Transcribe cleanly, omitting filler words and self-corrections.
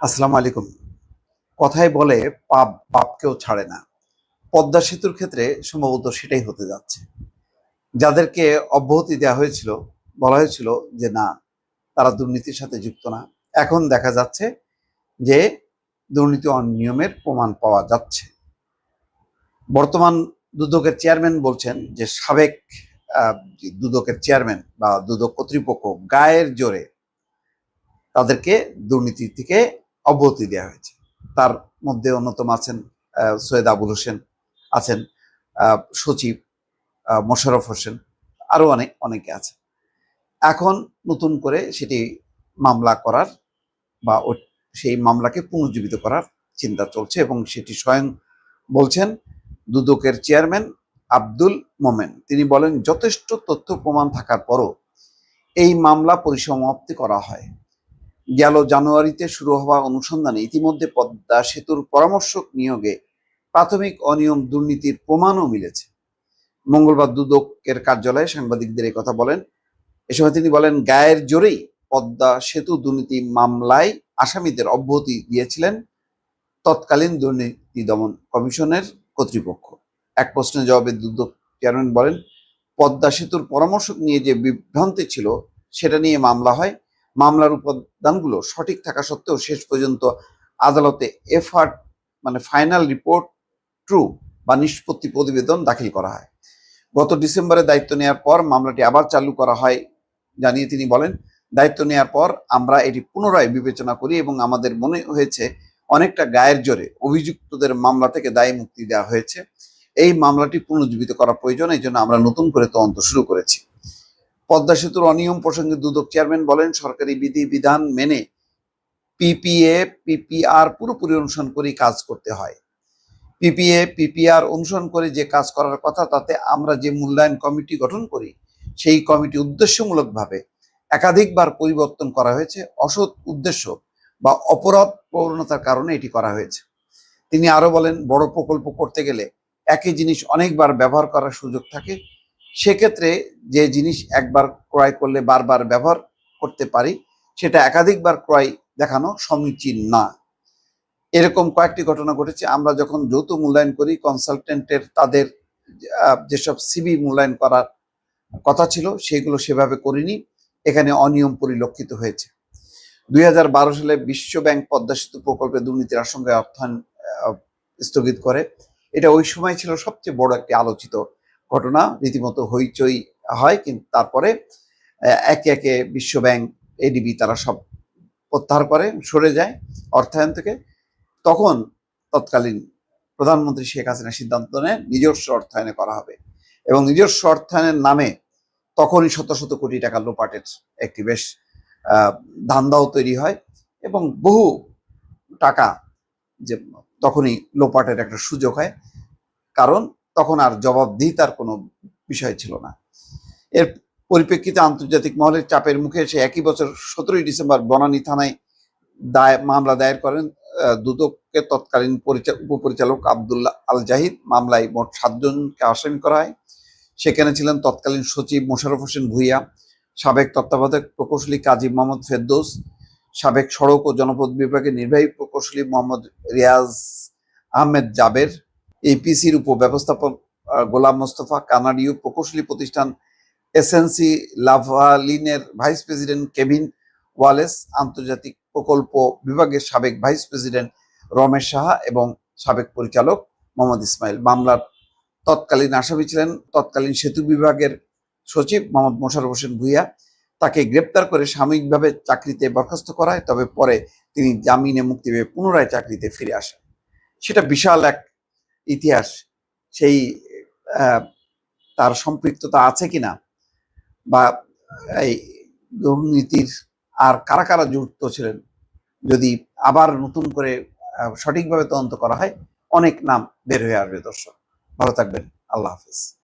আসসালামু আলাইকুম। কথায় বলে পাপ বাপকেও ছাড়ে না। পদ্মা সেতুর ক্ষেত্রে সম্ভবত সেটাই হতে যাচ্ছে। যাদেরকে অব্যাহতি দেওয়া হয়েছিল, বলা হয়েছিল যে না, তারা দুর্নীতির সাথে যুক্ত না। এখন দেখা যাচ্ছে যে দুর্নীতি অনিয়মের প্রমাণ পাওয়া যাচ্ছে। বর্তমান দুদকের চেয়ারম্যান বলছেন যে সাবেক দুদকের চেয়ারম্যান বা দুদক কর্তৃপক্ষ গায়ের জোরে তাদেরকে দুর্নীতি থেকে অব্যাহতি দেওয়া হয়েছে। তার মধ্যে অন্যতম আছেন সৈয়দ আবুল হোসেন, আছেন সচিব মোশাররফ হোসেন, আরো অনেকে আছে। এখন নতুন করে সেটি মামলা করার বা সেই মামলাকে পুনর্জীবিত করার চিন্তা চলছে এবং সেটি স্বয়ং বলছেন দুদকের চেয়ারম্যান আব্দুল মোমেন। তিনি বলেন, যথেষ্ট তথ্য প্রমাণ থাকার পরও এই মামলা পরিসমাপ্তি করা হয়। গেল জানুয়ারিতে শুরু হওয়া অনুসন্ধানে ইতিমধ্যে পদ্মা সেতুর পরামর্শক নিয়োগে প্রাথমিক অনিয়ম দুর্নীতির প্রমাণও মিলেছে। মঙ্গলবার দুদকের কার্যালয়ে সাংবাদিকদের কথা বলেন। এ সময় তিনি বলেন, গায়ের জোরেই পদ্মা সেতু দুর্নীতি মামলায় আসামিদের অব্যাহতি দিয়েছিলেন তৎকালীন দুর্নীতি দমন কমিশনের কর্তৃপক্ষ। এক প্রশ্নের জবাবে দুদক চেয়ারম্যান বলেন, পদ্মা সেতুর পরামর্শক নিয়ে যে বিভ্রান্তি ছিল সেটা নিয়ে মামলা হয়। মামলার উপাদানগুলো সঠিক থাকা সত্ত্বেও শেষ পর্যন্ত আদালতে এফআর ফাইনাল রিপোর্ট ট্রু বা নিষ্পত্তি প্রতিবেদন দাখিল করা হয়। গত ডিসেম্বরে দায়িত্ব নেওয়ার পর মামলাটি আবার চালু করা হয় জানিয়ে তিনি বলেন, দায়িত্ব নেওয়ার পর আমরা এটি পুনরায় বিবেচনা করি এবং আমাদের মনে হয়েছে অনেকটা গায়ের জোরে অভিযুক্তদের মামলা থেকে দায়ী মুক্তি দেওয়া হয়েছে। এই মামলাটি পুনর্জীবিত করা প্রয়োজন, এই জন্য আমরা নতুন করে তদন্ত শুরু করেছি। পদ্মা সেতুর অনিয়ম প্রসঙ্গে দুদক চেয়ারম্যান বলেন, সরকারি বিধিবিধান মেনে পিপিএ পিপিআর পুরোপুরি অনুসরণ করেই কাজ করতে হয়। পিপিএ পিপিআর অনুসরণ করে যে কাজ করার কথা, তাতে আমরা যে মূল্যায়ন কমিটি গঠন করি সেই কমিটি উদ্দেশ্যমূলকভাবে একাধিকবার পরিবর্তন করা হয়েছে। অসৎ উদ্দেশ্য বা অপরাধ প্রবণতার কারণে এটি করা হয়েছে। তিনি আরো বলেন, বড় প্রকল্প করতে গেলে একই জিনিস অনেকবার ব্যবহার করার সুযোগ থাকে। সেক্ষেত্রে যে জিনিস একবার ক্রয় করলে বারবার ব্যবহার করতে পারি, সেটা একাধিকবার ক্রয় দেখানো সমীচীন না। এরকম কয়েকটি ঘটনা ঘটেছে। আমরা যখন যৌথ মূল্যায়ন করি, কনসালটেন্টের তাদের যেসব সিবি মূল্যায়ন করার কথা ছিল সেগুলো সেভাবে করিনি। এখানে অনিয়ম পরিলক্ষিত হয়েছে। 2012 সালে বিশ্ব ব্যাংক পদ্মা সেতু প্রকল্পে দুর্নীতির আশঙ্কায় অর্থায়ন স্থগিত করে। এটা ওই সময় ছিল সবচেয়ে বড় একটি আলোচিত ঘটনা, রীতিমতো হইচই হয়। কিন্তু তারপরে একে একে বিশ্ব ব্যাংক, এডিবি তারা সব প্রত্যাহার করে, সরে যায় অর্থায়ন থেকে। তখন তৎকালীন প্রধানমন্ত্রী শেখ হাসিনা সিদ্ধান্ত নেয় নিজস্ব অর্থায়নে করা হবে এবং নিজস্ব অর্থায়নের নামে তখনই শত শত কোটি টাকা লোপাটের একটি বেশ ধান্দাও তৈরি হয় এবং বহু টাকা যে তখনই লোপাটের একটা সুযোগ হয়, কারণ তখন আর জবাবদিহিতার কোনো বিষয় ছিল না। এর পরিপ্রেক্ষিতে আন্তর্জাতিক মহলের চাপের মুখে সে একই বছর 17ই ডিসেম্বর বনানী থানায় মামলা দায়ের করেন দুদকের তৎকালীন উপপরিচালক আব্দুল্লাহ আল জাহিদ। মামলায় মোট 7 জনকে আসামি করা হয়। সেখানে ছিলেন তৎকালীন সচিব মোশাররফ হোসেন ভূঁইয়া, সাবেক তত্ত্বাবধায়ক প্রকৌশলী কাজী মোহাম্মদ ফেরদৌস, সাবেক সড়ক ও জনপথ বিভাগের নির্বাহী প্রকৌশলী মোহাম্মদ রিয়াজ আহমেদ জাবের, এপিসির উপব্যবস্থাপক গোলাম মোস্তফা, কানাডীয় প্রকৌশলী প্রতিষ্ঠান এসএনসি লাভালিনের ভাইস প্রেসিডেন্ট কেভিন ওয়ালেস, আন্তর্জাতিক প্রকল্প বিভাগের সাবেক ভাইস প্রেসিডেন্ট রমেশ সাহা এবং সাবেক পরিচালক মোহাম্মদ ইসমাইল। মামলার তৎকালীন আসামি ছিলেন তৎকালীন সেতু বিভাগের সচিব মোহাম্মদ মোশাররফ হোসেন ভূঁইয়া। তাকে গ্রেপ্তার করে সাময়িকভাবে চাকরিতে বরখাস্ত করা হয়, তবে পরে তিনি জামিনে মুক্তি পেয়ে পুনরায় চাকরিতে ফিরে আসেন। সেটা বিশাল এক ইতিহাস। সেই তার সম্পৃক্ততা আছে কিনা বা এই দুর্নীতির আর কারা কারা যুক্ত ছিলেন, যদি আবার নতুন করে সঠিকভাবে তদন্ত করা হয়, অনেক নাম বের হয়ে আসবে। দর্শক ভালো থাকবেন। আল্লাহ হাফিজ।